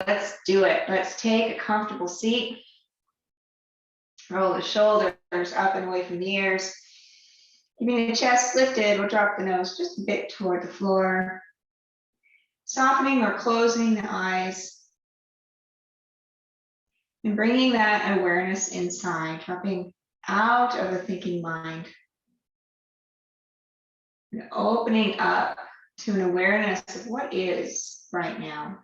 let's do it. Let's take a comfortable seat. Roll the shoulders up and away from the ears. Keeping the chest lifted, we'll drop the nose just a bit toward the floor. Softening or closing the eyes. And bringing that awareness inside, dropping out of the thinking mind. And opening up to an awareness of what is right now.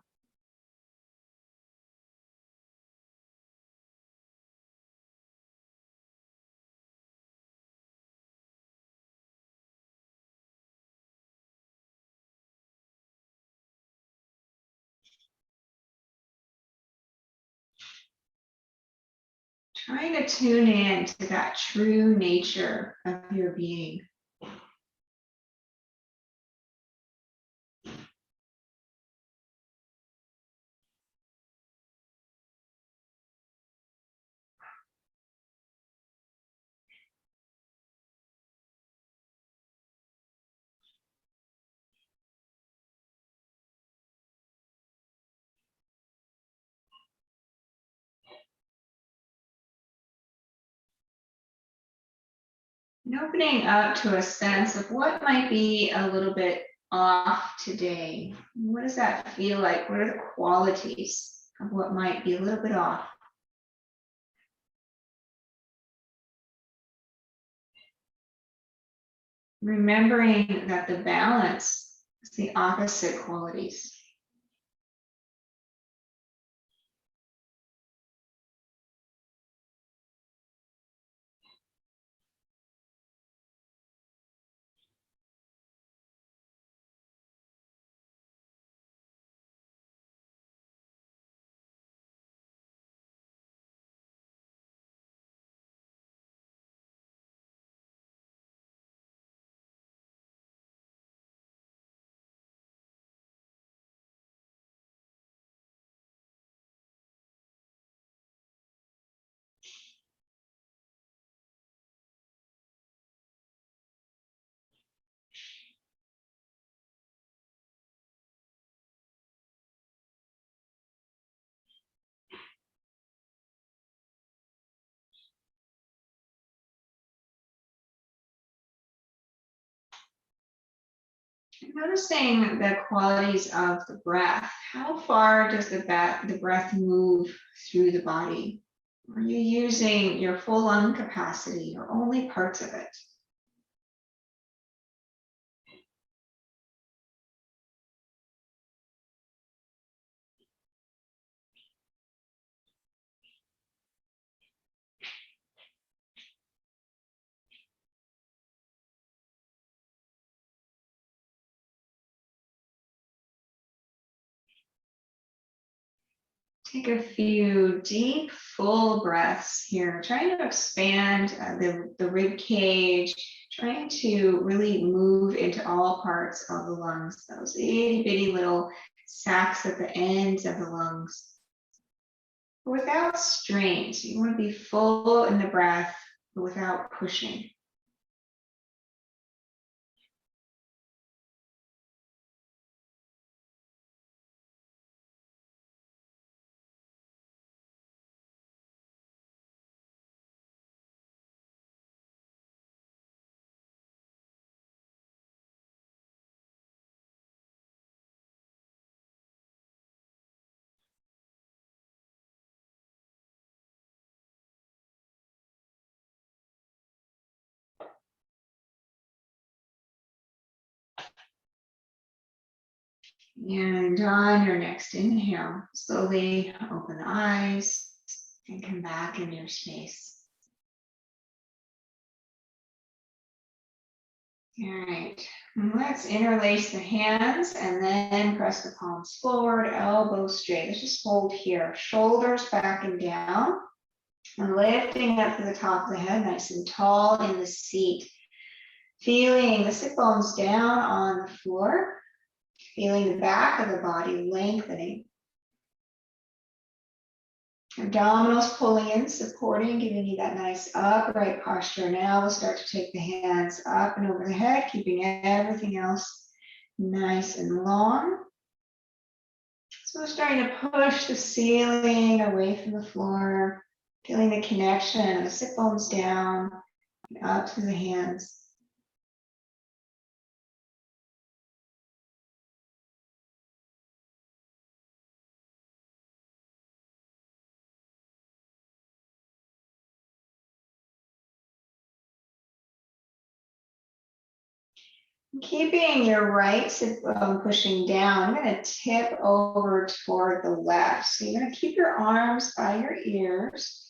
Trying to tune in to that true nature of your being. And opening up to a sense of what might be a little bit off today. What does that feel like? What are the qualities of what might be a little bit off? Remembering that the balance is the opposite qualities. Noticing the qualities of the breath. How far does the breath move through the body? Are you using your full lung capacity or only parts of it? Take a few deep, full breaths here, trying to expand the rib cage, trying to really move into all parts of the lungs, those itty bitty little sacs at the ends of the lungs. But without strain, so you want to be full in the breath, but without pushing. And on your next inhale, slowly open the eyes and come back into your space. All right, let's interlace the hands and then press the palms forward, elbows straight. Let's just hold here, shoulders back and down, and lifting up to the top of the head, nice and tall in the seat. Feeling the sit bones down on the floor, feeling the back of the body lengthening. Abdominals pulling in, supporting, giving you that nice upright posture. Now we'll start to take the hands up and over the head, keeping everything else nice and long. So we're starting to push the ceiling away from the floor, feeling the connection, the sit bones down, up to the hands. Keeping your right sit bone pushing down, I'm going to tip over toward the left. So you're going to keep your arms by your ears,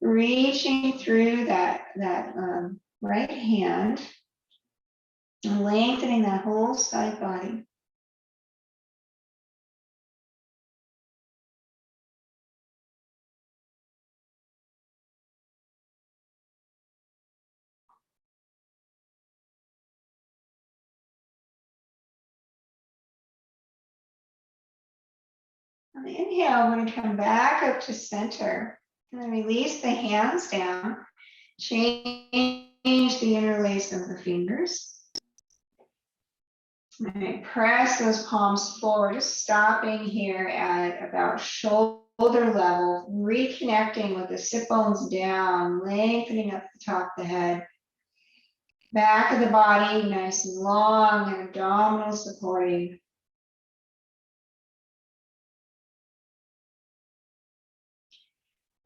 reaching through that right hand, and lengthening that whole side body. On the inhale, we're going to come back up to center, and then release the hands down. Change the interlace of the fingers. And press those palms forward, just stopping here at about shoulder level, reconnecting with the sit bones down, lengthening up the top of the head. Back of the body, nice and long, and abdominal supporting.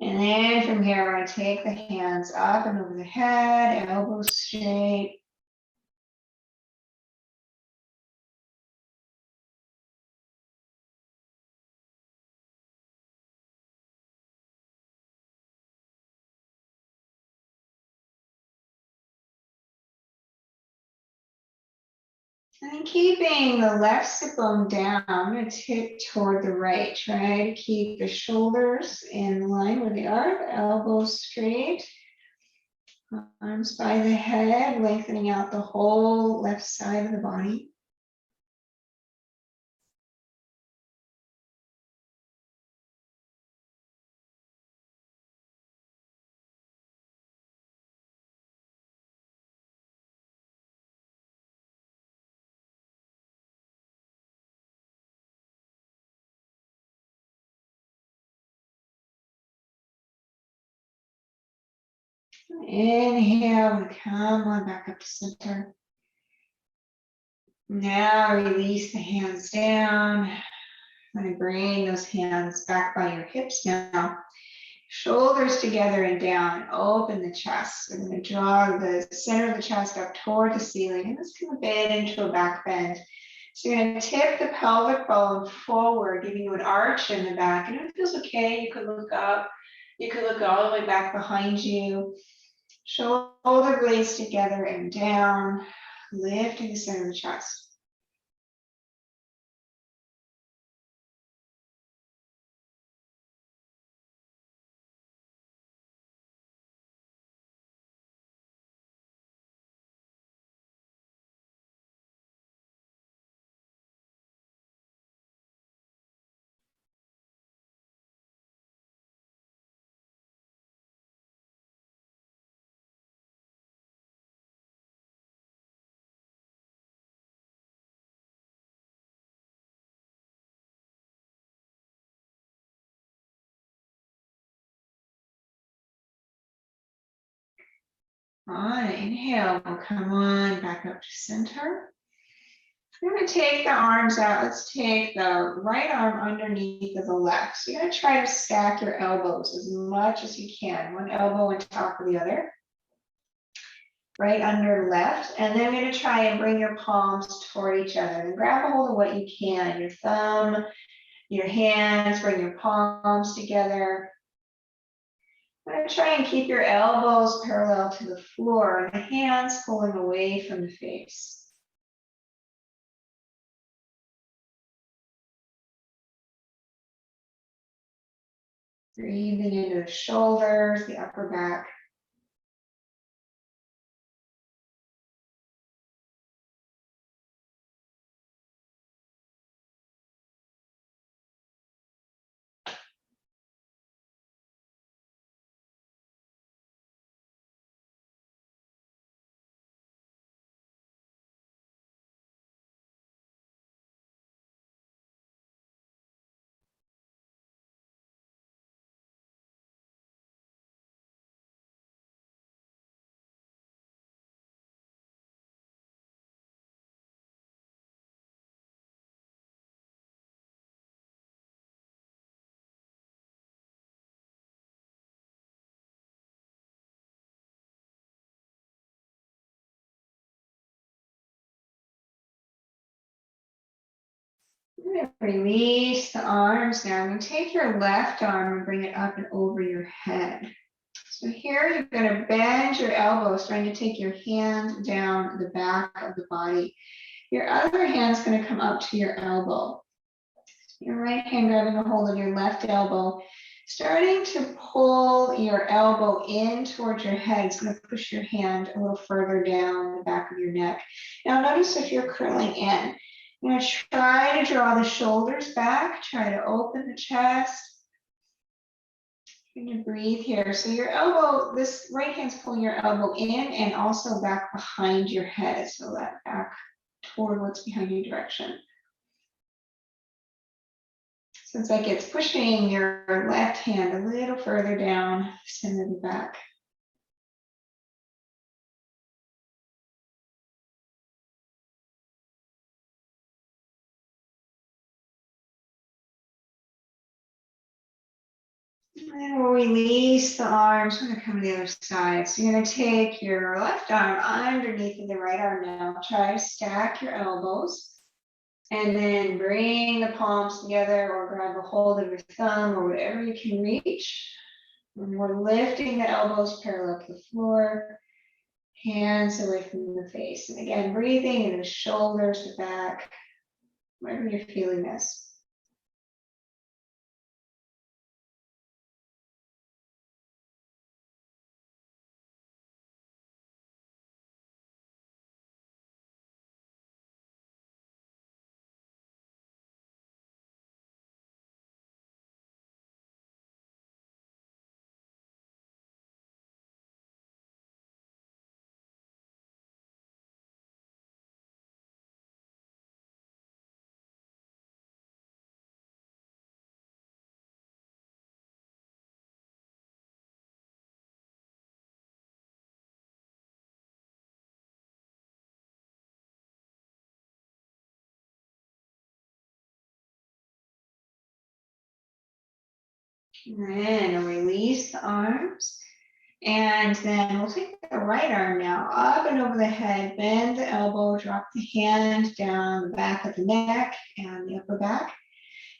And then from here, we're going to take the hands up and over the head, elbows straight. And keeping the left sit bone down, I'm going to tip toward the right. Try to keep the shoulders in line where they are, the elbows straight. Arms by the head, lengthening out the whole left side of the body. Inhale, come on back up to center. Now release the hands down. I'm going to bring those hands back by your hips now. Shoulders together and down. Open the chest. We're going to draw the center of the chest up toward the ceiling. And this can bend into a back bend. So you're going to tip the pelvic bone forward, giving you an arch in the back. And if it feels okay, you could look up. You could look all the way back behind you. Shoulder blades together and down, lifting the center of the chest. On inhale, we'll come on back up to center. We're going to take the arms out. Let's take the right arm underneath of the left. So you're going to try to stack your elbows as much as you can. One elbow on top of the other. Right under left. And then we're going to try and bring your palms toward each other. And grab a hold of what you can. Your thumb, your hands, bring your palms together. I'm going to try and keep your elbows parallel to the floor and the hands pulling away from the face. Breathing into the shoulders, the upper back. I'm going to release the arms now. I'm going to take your left arm and bring it up and over your head. So here you're going to bend your elbows, trying to take your hand down the back of the body. Your other hand's going to come up to your elbow. Your right hand grabbing a hold of your left elbow, starting to pull your elbow in towards your head. It's going to push your hand a little further down the back of your neck. Now notice if you're curling in. You're going to try to draw the shoulders back, try to open the chest. You're going to breathe here. So your elbow, this right hand's pulling your elbow in and also back behind your head. So that back toward what's behind your direction. So it's like it's pushing your left hand a little further down, center of the back. And we'll release the arms. We're going to come to the other side. So you're going to take your left arm underneath the right arm now. Try to stack your elbows. And then bring the palms together or grab a hold of your thumb or whatever you can reach. And we're lifting the elbows parallel to the floor, hands away from the face. And again, breathing into the shoulders, the back, wherever you're feeling this. And release the arms. And then we'll take the right arm now up and over the head, bend the elbow, drop the hand down the back of the neck and the upper back.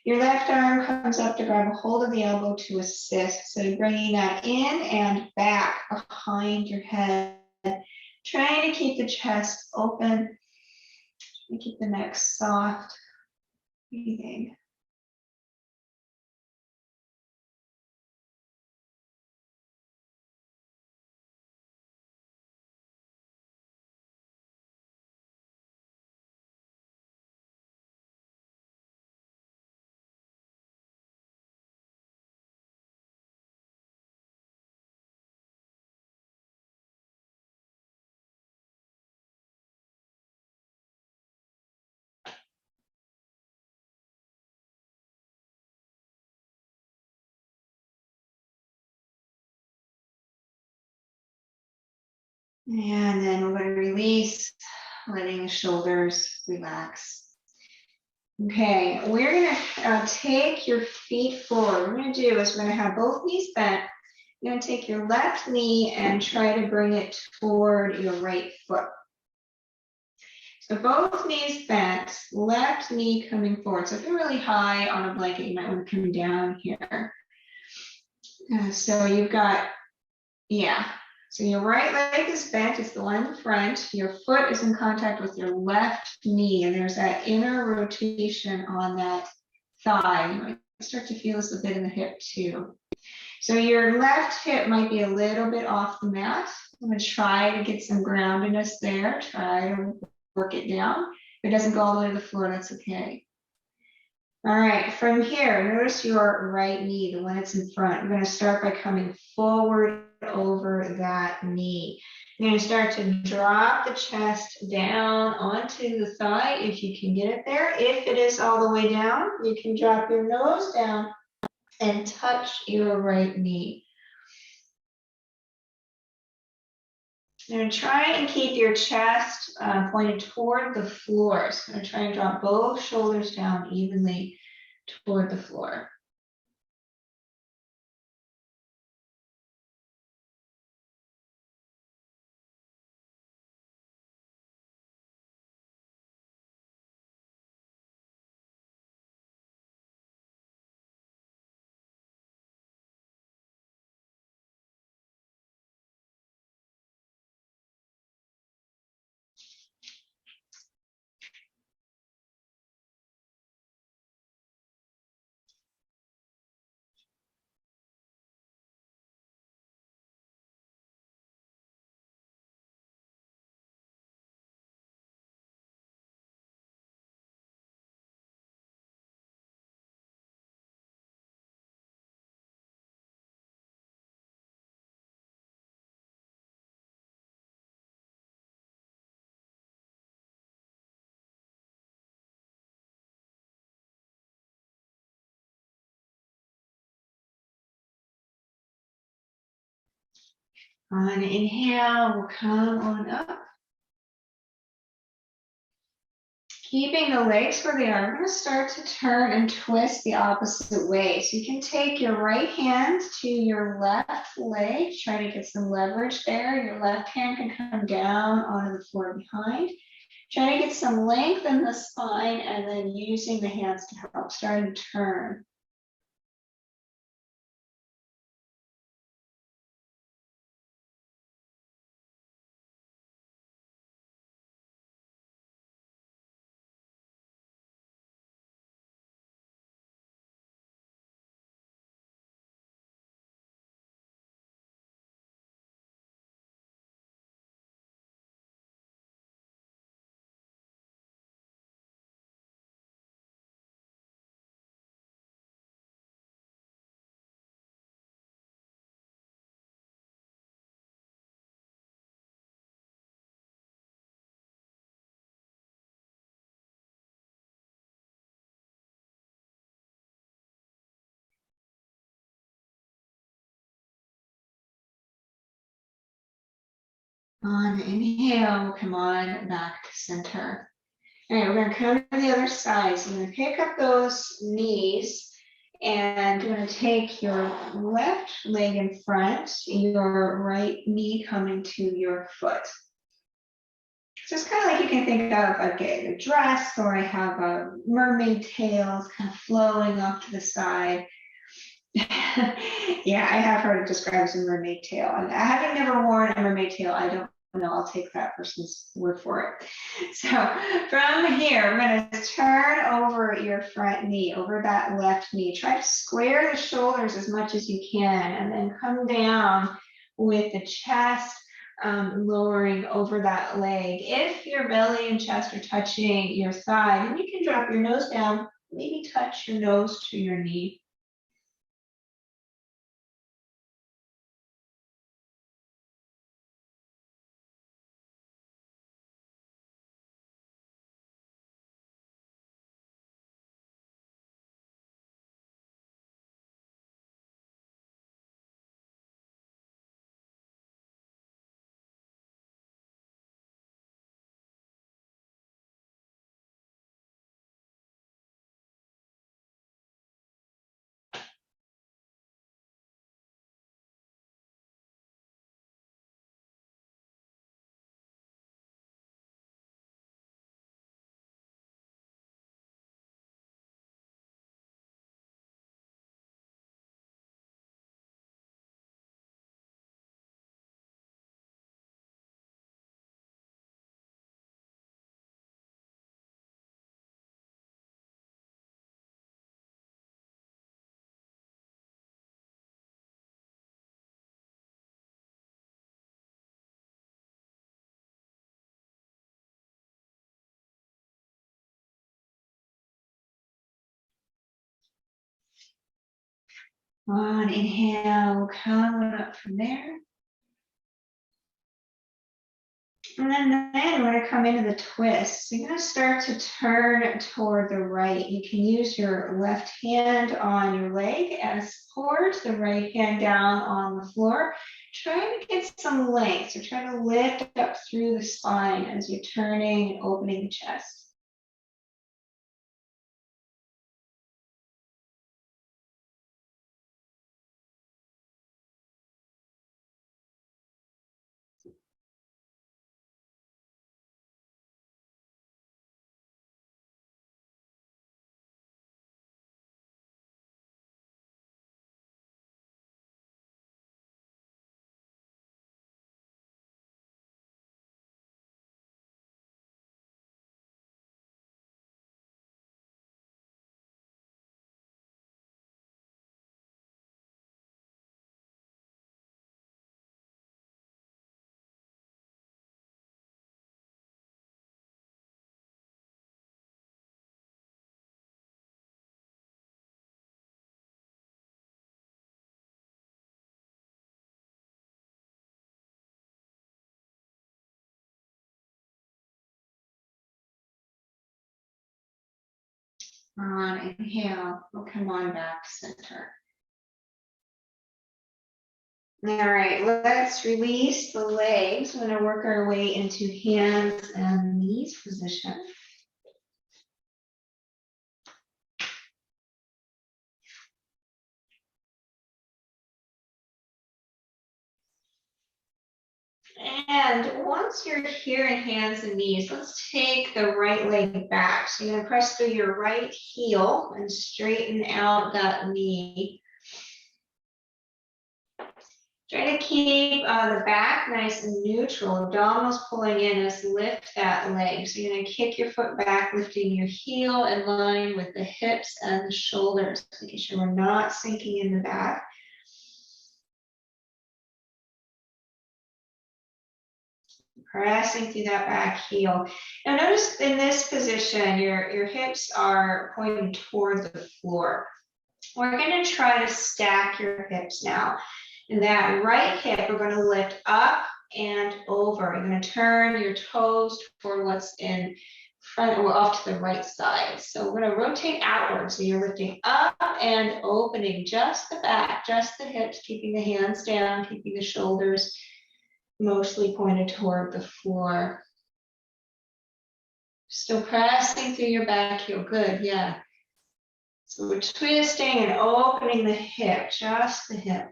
Your left arm comes up to grab a hold of the elbow to assist. So you're bringing that in and back behind your head, trying to keep the chest open, and keep the neck soft, breathing. And then we're going to release, letting the shoulders relax. Okay, we're going to take your feet forward. What we're going to do is we're going to have both knees bent. You're going to take your left knee and try to bring it toward your right foot. So both knees bent, left knee coming forward. So if you're really high on a blanket, you might want to come down here. So you've got, yeah. So your right leg is bent, it's the one in front. Your foot is in contact with your left knee, and there's that inner rotation on that thigh. You might start to feel this a bit in the hip too. So your left hip might be a little bit off the mat. I'm going to try to get some groundedness there. Try to work it down. If it doesn't go all the way to the floor, that's okay. All right, from here, notice your right knee, the one that's in front. We're going to start by coming forward over that knee. You're going to start to drop the chest down onto the thigh if you can get it there. If it is all the way down, you can drop your nose down and touch your right knee. You're going to try and keep your chest pointed toward the floor. So I'm going to try and drop both shoulders down evenly toward the floor. On an inhale, we'll come on up. Keeping the legs where they are, we're going to start to turn and twist the opposite way. So you can take your right hand to your left leg, try to get some leverage there. Your left hand can come down onto the floor behind. Try to get some length in the spine and then using the hands to help. Start to turn. On inhale, come on back to center. All right, we're going to come to the other side. So I'm going to pick up those knees and you're going to take your left leg in front, your right knee coming to your foot. So it's kind of like you can think of a dress, or I have a mermaid tails kind of flowing off to the side. Yeah, I have heard it described as a mermaid tail. And having never worn a mermaid tail, I don't know. I'll take that person's word for it. So from here, we're going to turn over your front knee, over that left knee. Try to square the shoulders as much as you can, and then come down with the chest lowering over that leg. If your belly and chest are touching your thigh, then you can drop your nose down, maybe touch your nose to your knee. On inhale, come up from there. And then we're going to come into the twist. So you're going to start to turn toward the right. You can use your left hand on your leg as support, the right hand down on the floor. Try to get some length. So try to lift up through the spine as you're turning and opening the chest. On inhale, we'll come on back to center. All right, let's release the legs. We're going to work our way into hands and knees position. And once you're here in hands and knees, let's take the right leg back. So you're going to press through your right heel and straighten out that knee. Try to keep the back nice and neutral. Abdominals pulling in as lift that leg. So you're going to kick your foot back, lifting your heel in line with the hips and the shoulders, making sure we're not sinking in the back. Pressing through that back heel. Now notice in this position, your hips are pointing toward the floor. We're going to try to stack your hips now. And that right hip, we're going to lift up and over. You're going to turn your toes toward what's in front or off to the right side. So we're going to rotate outward. So you're lifting up and opening just the back, just the hips, keeping the hands down, keeping the shoulders mostly pointed toward the floor. Still pressing through your back heel. Good, yeah. So we're twisting and opening the hip, just the hip.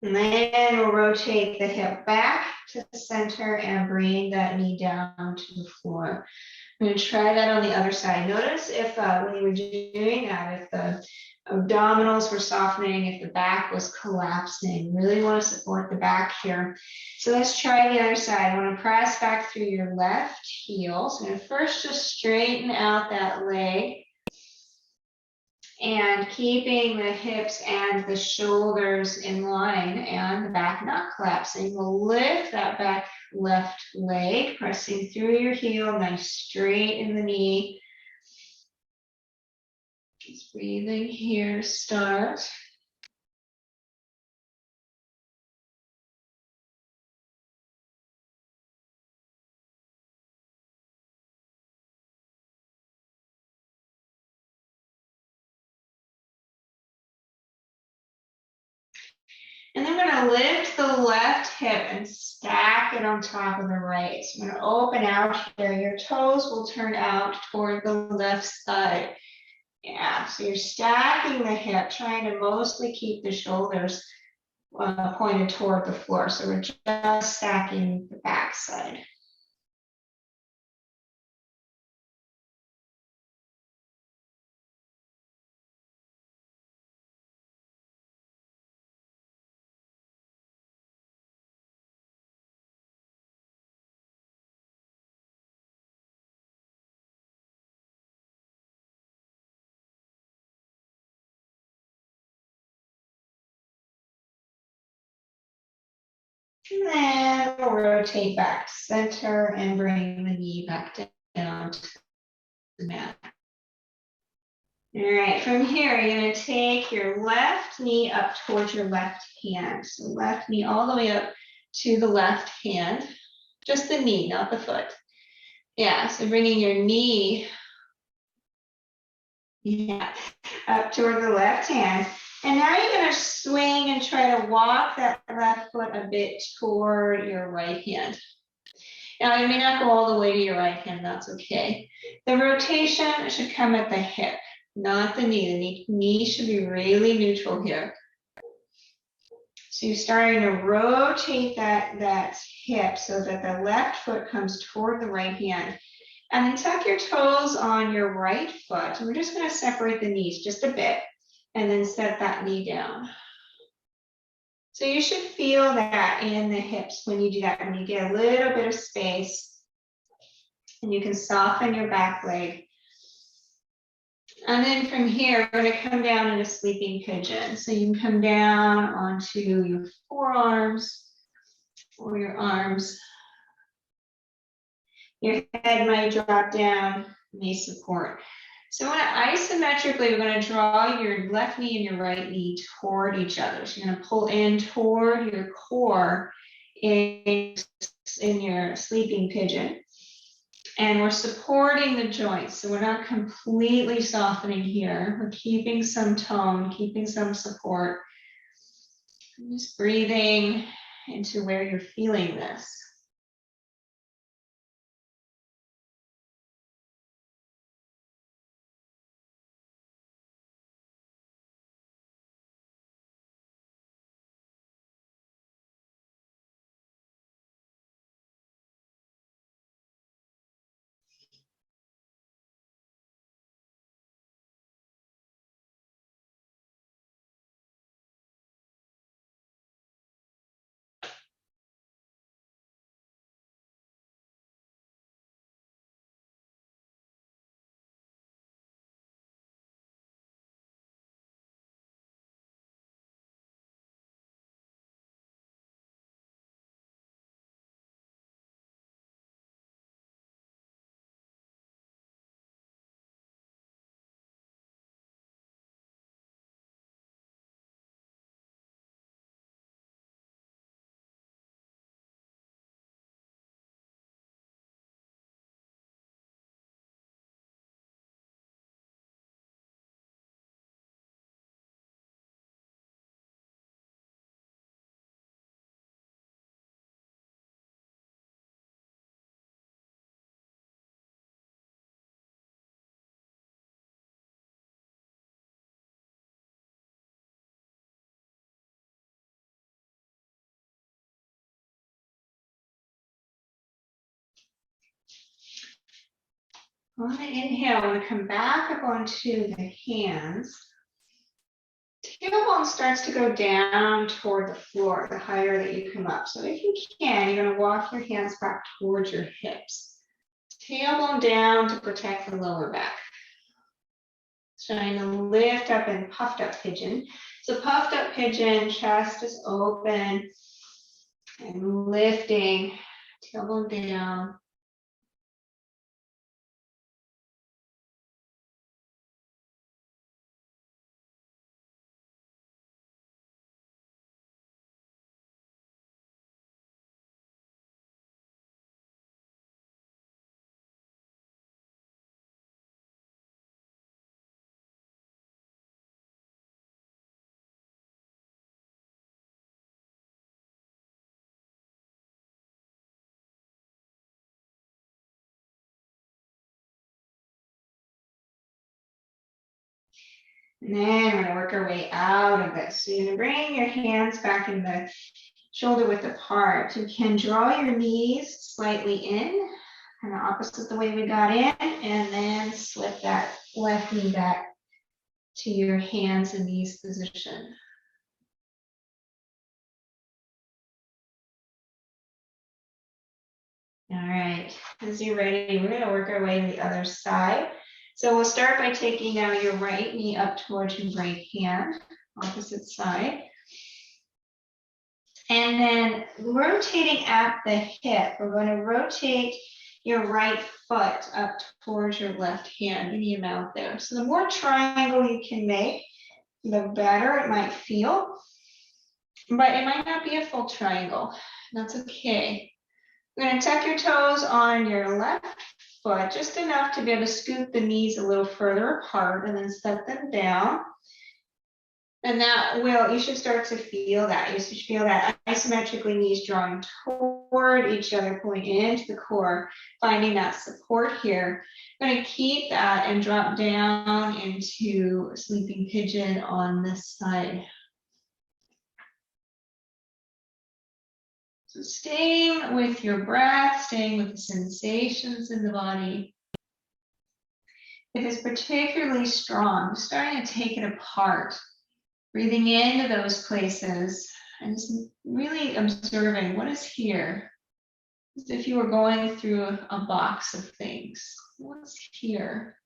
And then we'll rotate the hip back to the center and bring that knee down to the floor. I'm going to try that on the other side. Notice if when you were doing that, if the abdominals were softening, if the back was collapsing. Really want to support the back here. So let's try the other side. I want to press back through your left heel. So I'm going to first just straighten out that leg. And keeping the hips and the shoulders in line and the back not collapsing. We'll lift that back left leg, pressing through your heel, nice straight in the knee. Just breathing here, start. And then we're going to lift the left hip and stack it on top of the right. So I'm going to open out here. Your toes will turn out toward the left side. Yeah, so you're stacking the hip, trying to mostly keep the shoulders pointed toward the floor. So we're just stacking the back side. And then we'll rotate back to center and bring the knee back down to the mat. All right, from here, you're going to take your left knee up towards your left hand. So left knee all the way up to the left hand, just the knee, not the foot. Yeah, so bringing your knee up toward the left hand. And now you're going to swing and try to walk that left foot a bit toward your right hand. Now, you may not go all the way to your right hand, that's okay. The rotation should come at the hip, not the knee. The knee should be really neutral here. So you're starting to rotate that hip so that the left foot comes toward the right hand. And then tuck your toes on your right foot. And we're just going to separate the knees just a bit and then set that knee down. So you should feel that in the hips when you do that, when you get a little bit of space and you can soften your back leg. And then from here, we're going to come down in a sleeping pigeon. So you can come down onto your forearms or your arms. Your head might drop down, may support. So isometrically, we're going to draw your left knee and your right knee toward each other. So you're going to pull in toward your core in your sleeping pigeon. And we're supporting the joints. So we're not completely softening here. We're keeping some tone, keeping some support. Just breathing into where you're feeling this. On the inhale, I'm going to come back up onto the hands. Tailbone starts to go down toward the floor, the higher that you come up. So if you can, you're going to walk your hands back towards your hips. Tailbone down to protect the lower back. Trying to lift up in puffed up pigeon. So puffed up pigeon, chest is open and lifting, tailbone down. And then we're going to work our way out of this. So you're going to bring your hands back in the shoulder width apart. You can draw your knees slightly in, kind of opposite the way we got in, and then slip that left knee back to your hands and knees position. All right, as you're ready, we're going to work our way to the other side. So we'll start by taking now your right knee up towards your right hand, opposite side. And then rotating at the hip, we're going to rotate your right foot up towards your left hand, any amount there. So the more triangle you can make, the better it might feel. But it might not be a full triangle. That's okay. You're going to tuck your toes on your left foot, just enough to be able to scoot the knees a little further apart and then set them down. And that will, you should start to feel that. You should feel that isometrically knees drawing toward each other, pulling into the core, finding that support here. I'm going to keep that and drop down into sleeping pigeon on this side. So staying with your breath, staying with the sensations in the body. If it's particularly strong, starting to take it apart. Breathing into those places and just really observing what is here. As if you were going through a box of things. What's here?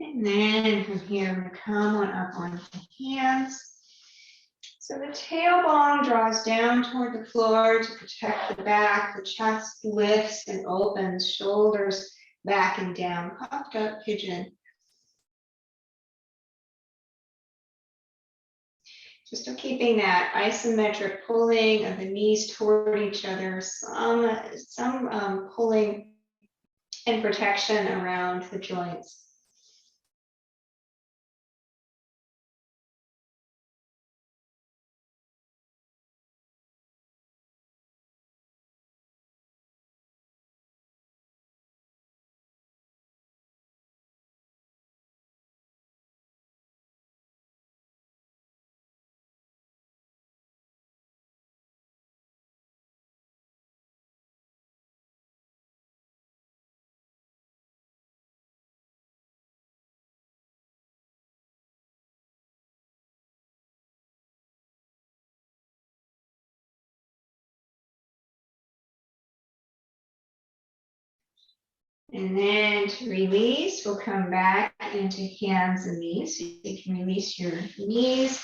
And then from here, we're gonna come on up onto the hands. So the tailbone draws down toward the floor to protect the back. The chest lifts and opens, shoulders back and down, puffed up pigeon. Just keeping that isometric pulling of the knees toward each other, some pulling and protection around the joints. And then to release, we'll come back into hands and knees. So you can release your knees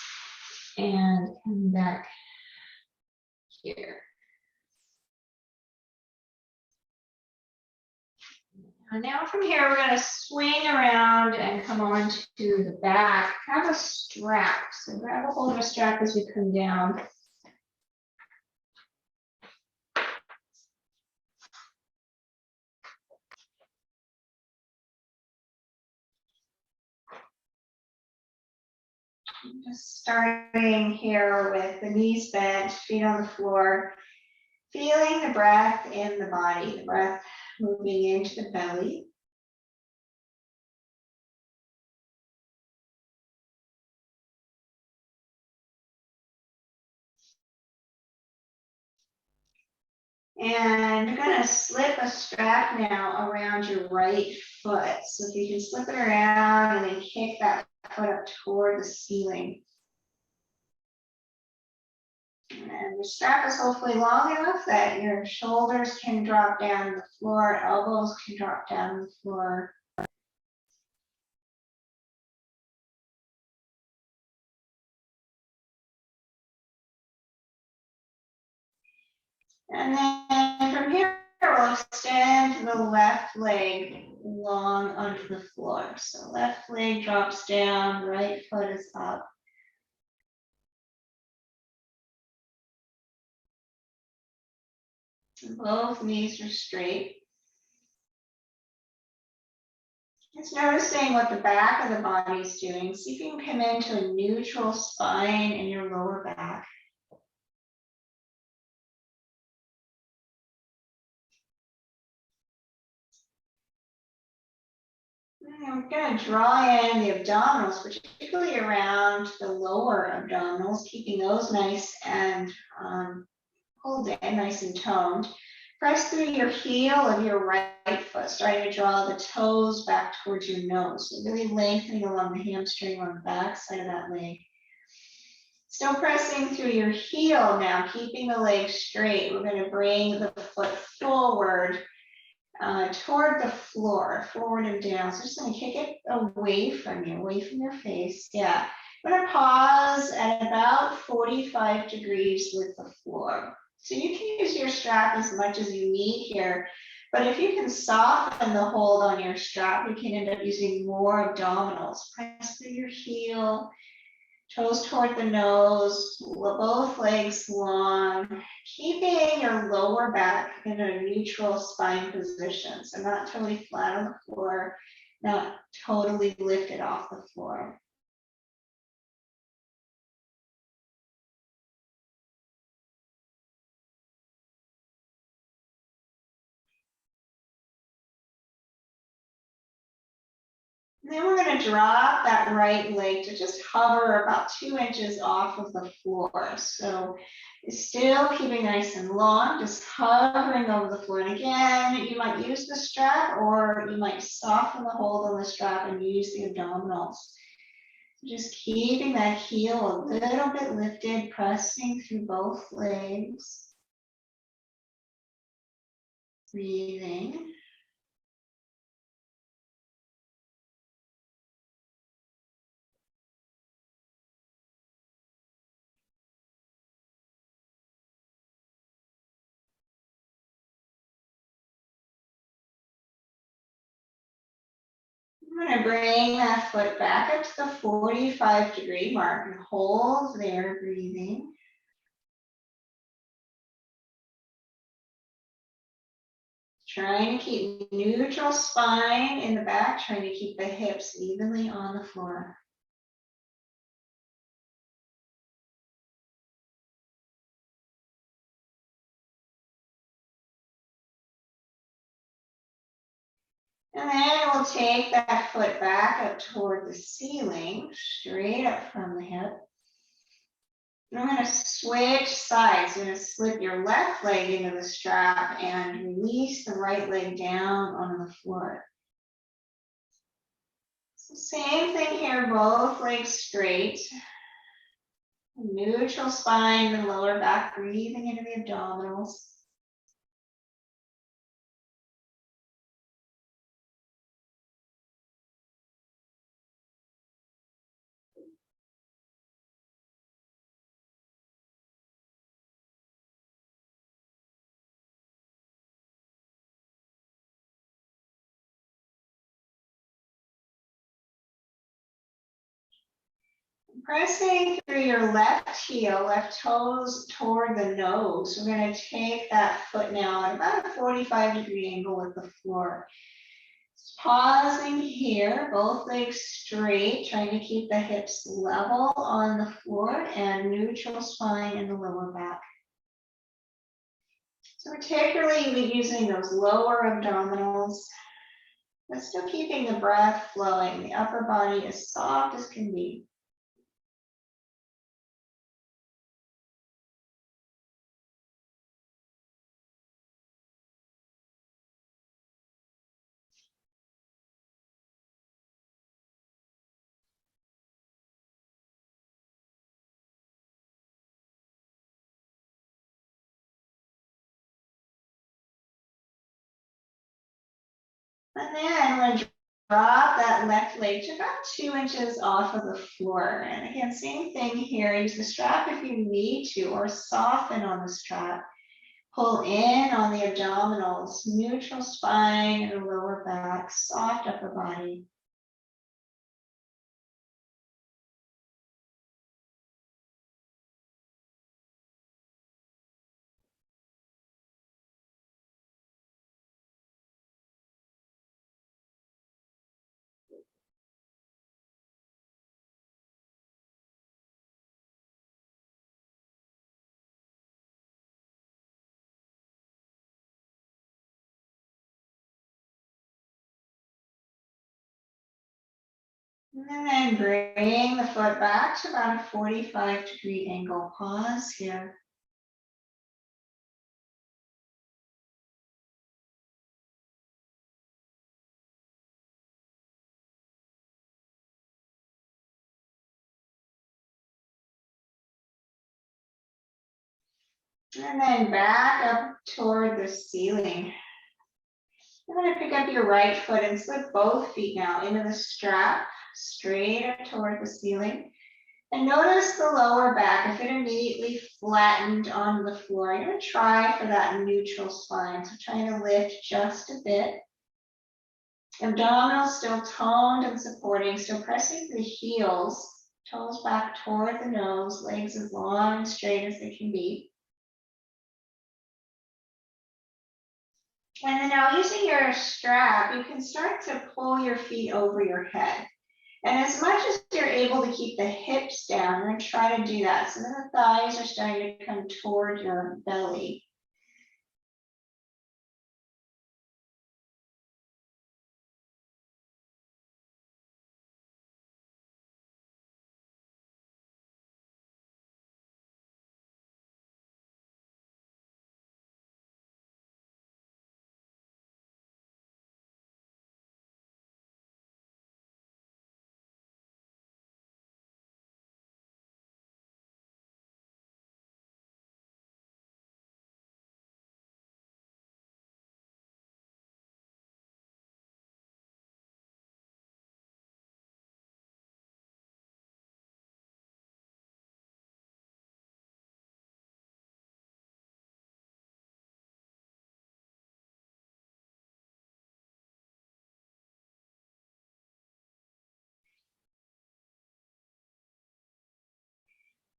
and come back here. And now from here, we're going to swing around and come on to the back. Have a strap. So grab a hold of a strap as we come down. Just starting here with the knees bent, feet on the floor, feeling the breath in the body, the breath moving into the belly. And you're going to slip a strap now around your right foot. So if you can slip it around and then kick that foot up toward the ceiling. And the strap is hopefully long enough that your shoulders can drop down to the floor, elbows can drop down to the floor. And then from here, we'll extend the left leg long onto the floor. So left leg drops down, right foot is up. Both knees are straight. Just noticing what the back of the body is doing. See if you can come into a neutral spine in your lower back. And we're going to draw in the abdominals, particularly around the lower abdominals, keeping those nice and pulled in, nice and toned. Press through your heel of your right foot, starting to draw the toes back towards your nose. So really lengthening along the hamstring on the back side of that leg. Still pressing through your heel now, keeping the leg straight. We're going to bring the foot forward toward the floor, forward and down. So just going to kick it away from you, away from your face. Yeah. I'm going to pause at about 45 degrees with the floor. So you can use your strap as much as you need here, but if you can soften the hold on your strap, you can end up using more abdominals. Press through your heel, toes toward the nose, both legs long, keeping your lower back in a neutral spine position. So not totally flat on the floor, not totally lifted off the floor. And then we're going to drop that right leg to just hover about 2 inches off of the floor. So still keeping nice and long, just hovering over the floor. And again, you might use the strap or you might soften the hold on the strap and use the abdominals. Just keeping that heel a little bit lifted, pressing through both legs. Breathing. I'm going to bring that foot back up to the 45-degree mark and hold there, breathing. Trying to keep neutral spine in the back, trying to keep the hips evenly on the floor. And then we'll take that foot back up toward the ceiling, straight up from the hip. And we're going to switch sides. You're going to slip your left leg into the strap and release the right leg down onto the floor. So same thing here, both legs straight. Neutral spine, the lower back, breathing into the abdominals. Pressing through your left heel, left toes toward the nose. We're going to take that foot now at about a 45-degree angle with the floor. Pausing here, both legs straight, trying to keep the hips level on the floor and neutral spine in the lower back. So particularly we're using those lower abdominals, but still keeping the breath flowing, the upper body as soft as can be. And then I'm going to drop that left leg to about 2 inches off of the floor. And again, same thing here. Use the strap if you need to, or soften on the strap. Pull in on the abdominals, neutral spine and the lower back, soft upper body. And then bring the foot back to about a 45-degree angle. Pause here. And then back up toward the ceiling. You're going to pick up your right foot and slip both feet now into the strap, straight up toward the ceiling. And notice the lower back, if it immediately flattened on the floor. You're going to try for that neutral spine. So trying to lift just a bit. Abdominals still toned and supporting, still pressing the heels, toes back toward the nose, legs as long and straight as they can be. And then now using your strap, you can start to pull your feet over your head. And as much as you're able to keep the hips down, we're going to try to do that. So then the thighs are starting to come toward your belly.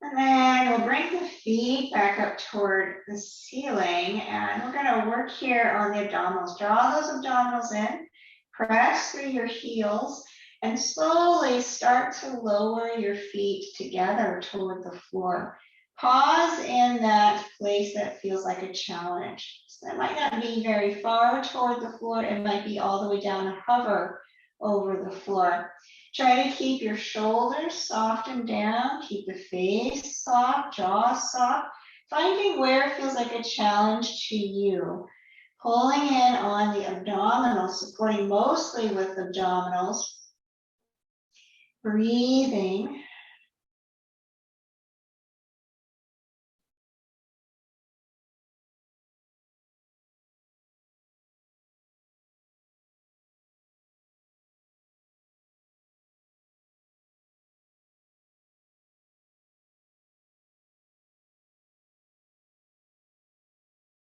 And then we'll bring the feet back up toward the ceiling, and we're going to work here on the abdominals. Draw those abdominals in, press through your heels, and slowly start to lower your feet together toward the floor. Pause in that place that feels like a challenge. So that might not be very far toward the floor. It might be all the way down and hover over the floor. Try to keep your shoulders soft and down, keep the face soft, jaw soft, finding where it feels like a challenge to you. Pulling in on the abdominals, supporting mostly with abdominals. Breathing.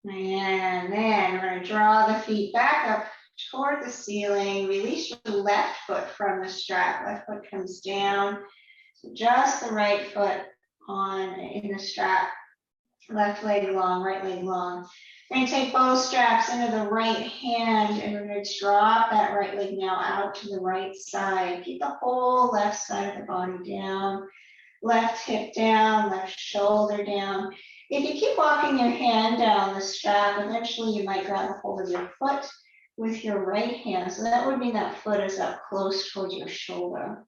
And then we're going to draw the feet back up toward the ceiling. Release your left foot from the strap. Left foot comes down. So just the right foot on in the strap. Left leg long, right leg long. We're going to take both straps into the right hand, and we're going to drop that right leg now out to the right side. Keep the whole left side of the body down. Left hip down, left shoulder down. If you keep walking your hand down the strap, eventually you might grab a hold of your foot with your right hand. So that would mean that foot is up close towards your shoulder.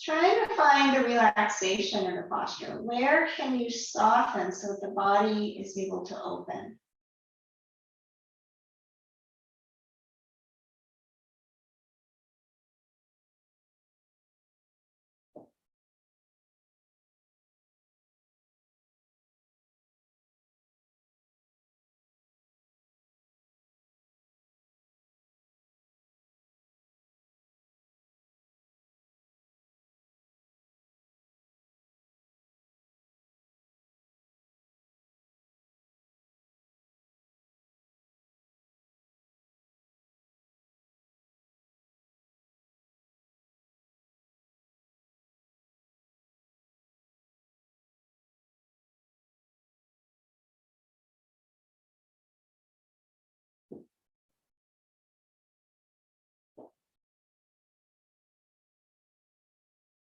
Trying to find the relaxation in the posture. Where can you soften so that the body is able to open?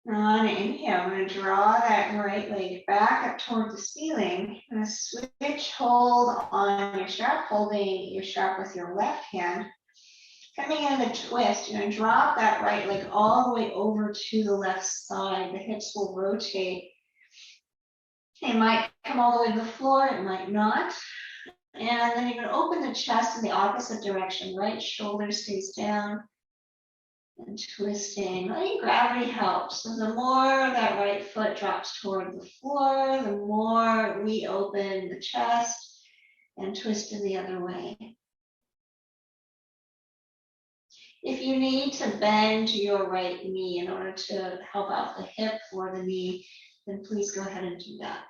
On inhale, I'm going to draw that right leg back up toward the ceiling. I'm going to switch hold on your strap, holding your strap with your left hand. Coming in the twist, you're going to drop that right leg all the way over to the left side. The hips will rotate. It might come all the way to the floor, it might not. And then you're going to open the chest in the opposite direction. Right shoulder stays down. And twisting. I think gravity helps. So the more that right foot drops toward the floor, the more we open the chest and twist in the other way. If you need to bend your right knee in order to help out the hip or the knee, then please go ahead and do that.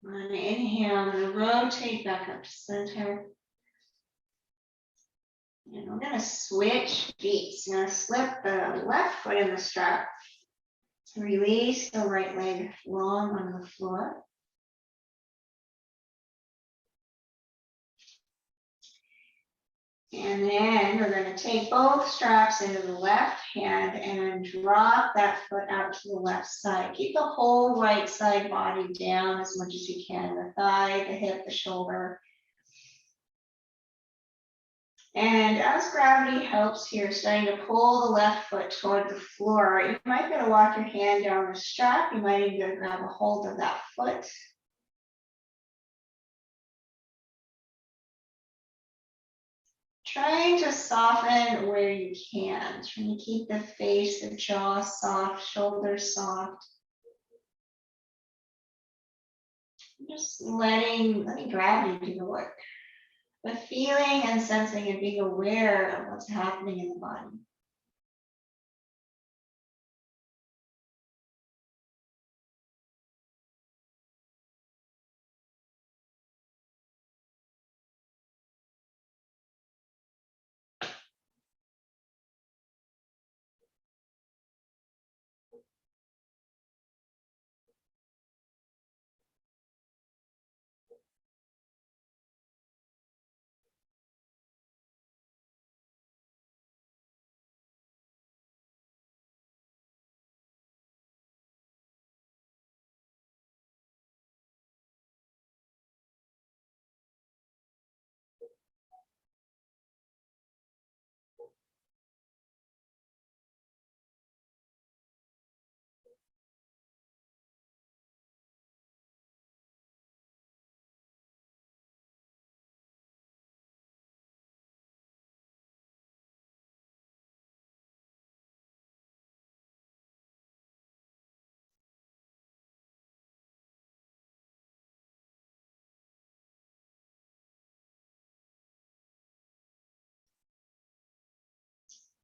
On inhale, I'm going to rotate back up to center. And we're going to switch feet. So I'm going to slip the left foot in the strap. Release the right leg long on the floor. And then we're going to take both straps into the left hand and drop that foot out to the left side. Keep the whole right side body down as much as you can. The thigh, the hip, the shoulder. And as gravity helps here, starting to pull the left foot toward the floor, you might be able to walk your hand down the strap. You might even be able to grab a hold of that foot. Trying to soften where you can. Trying to keep the face, the jaw soft, shoulders soft. Just letting gravity do the work. But feeling and sensing and being aware of what's happening in the body.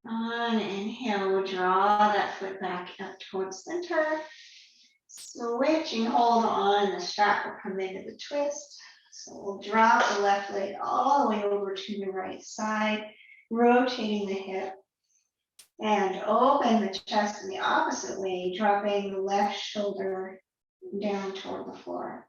On inhale, we'll draw that foot back up towards center. Switching hold on, the strap will come into the twist. So we'll drop the left leg all the way over to the right side, rotating the hip. And open the chest in the opposite way, dropping the left shoulder down toward the floor.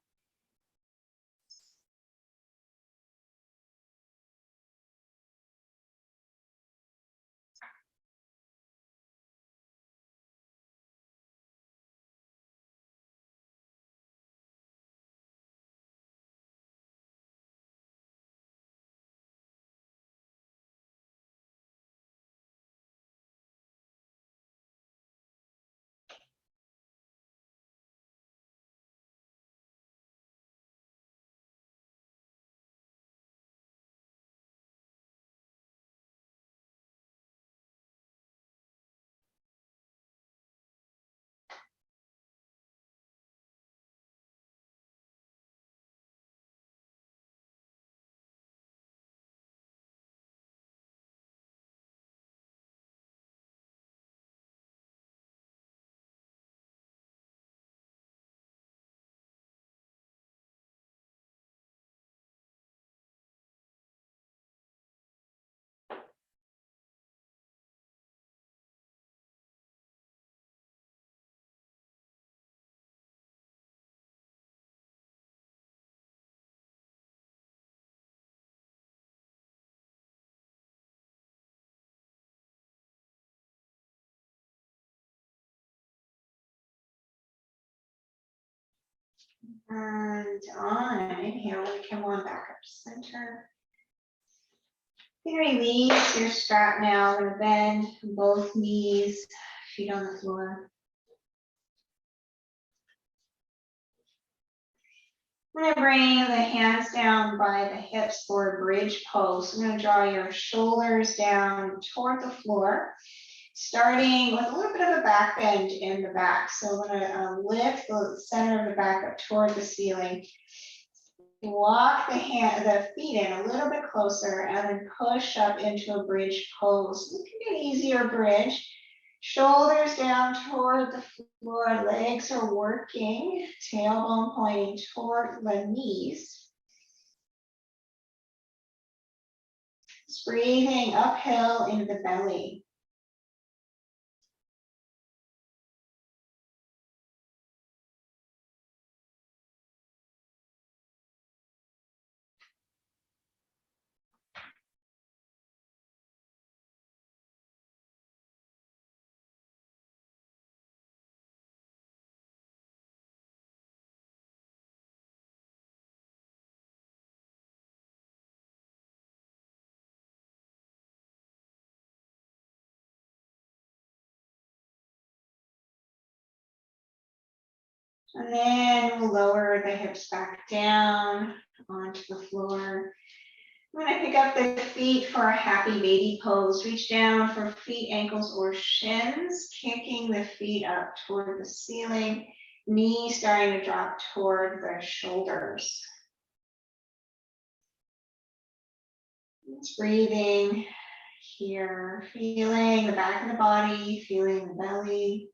And on inhale, we come on back up to center. You can release your strap now. We're going to bend both knees, feet on the floor. I'm going to bring the hands down by the hips for a bridge pose. I'm going to draw your shoulders down toward the floor, starting with a little bit of a back bend in the back. So I'm going to lift the center of the back up toward the ceiling. Walk the feet in a little bit closer and then push up into a bridge pose. It can be an easier bridge. Shoulders down toward the floor, legs are working, tailbone pointing toward the knees. Just breathing uphill into the belly. And then we'll lower the hips back down onto the floor. I'm going to pick up the feet for a happy baby pose. Reach down for feet, ankles, or shins, kicking the feet up toward the ceiling, knees starting to drop toward the shoulders. Just breathing here, feeling the back of the body, feeling the belly.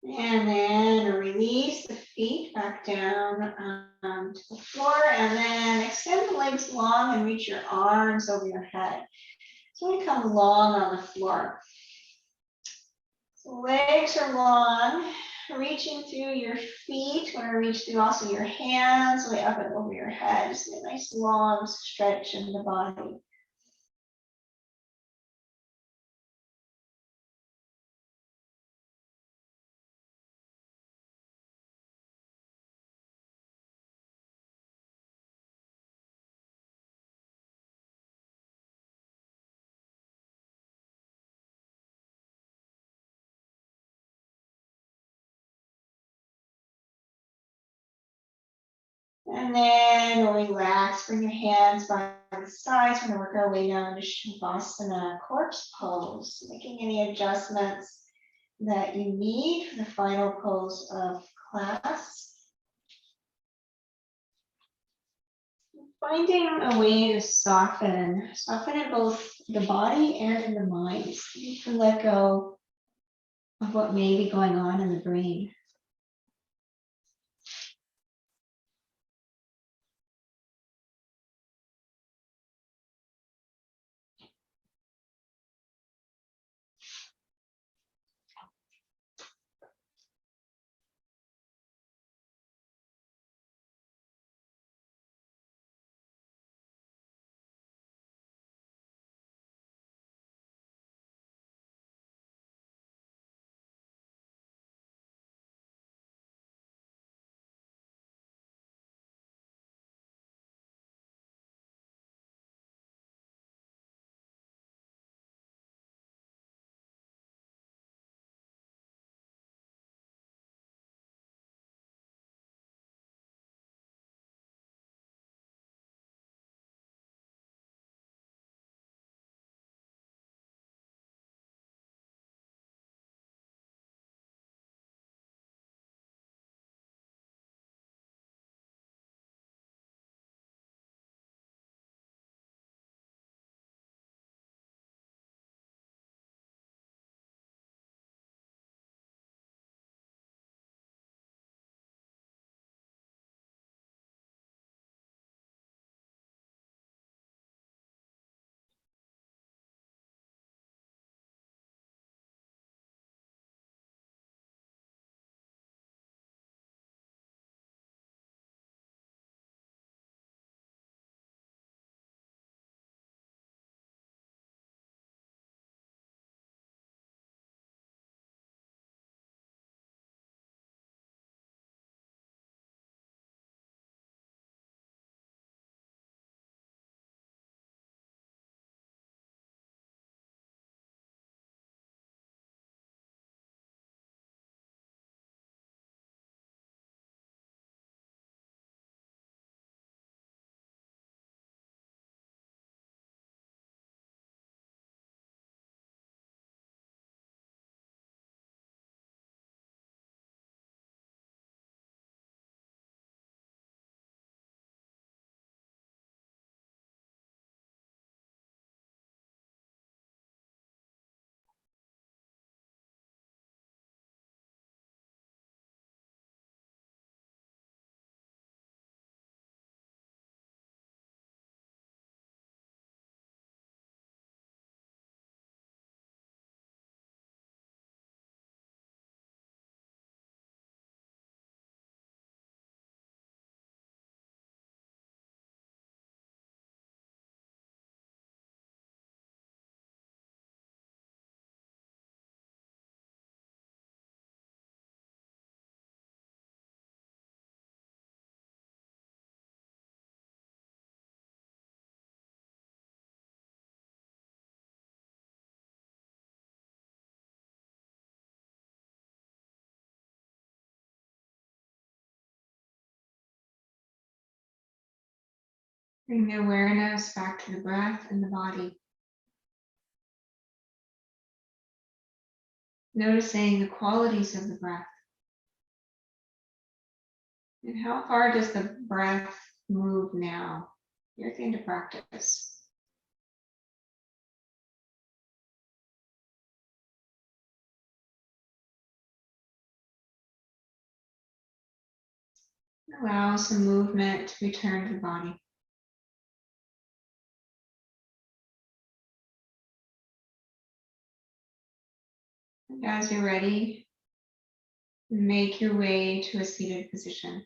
And then release the feet back down to the floor, and then extend the legs long and reach your arms over your head. So we come long on the floor. So legs are long, reaching through your feet. Want to reach through also your hands, way up and over your head. Just a nice long stretch in the body. And then relax, bring your hands by the sides. We're going to work our way down to Shavasana, corpse pose, making any adjustments that you need for the final pose of class. Finding a way to soften in both the body and in the mind. You can let go of what may be going on in the brain. Bring the awareness back to the breath and the body. Noticing the qualities of the breath. And how far does the breath move now? Here's into practice. Allow some movement to return to the body. And as you're ready, make your way to a seated position.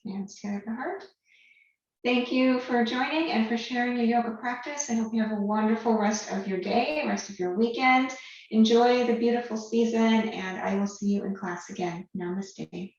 Hands together the heart. Thank you for joining and for sharing your yoga practice. I hope you have a wonderful rest of your day, rest of your weekend. Enjoy the beautiful season, and I will see you in class again. Namaste.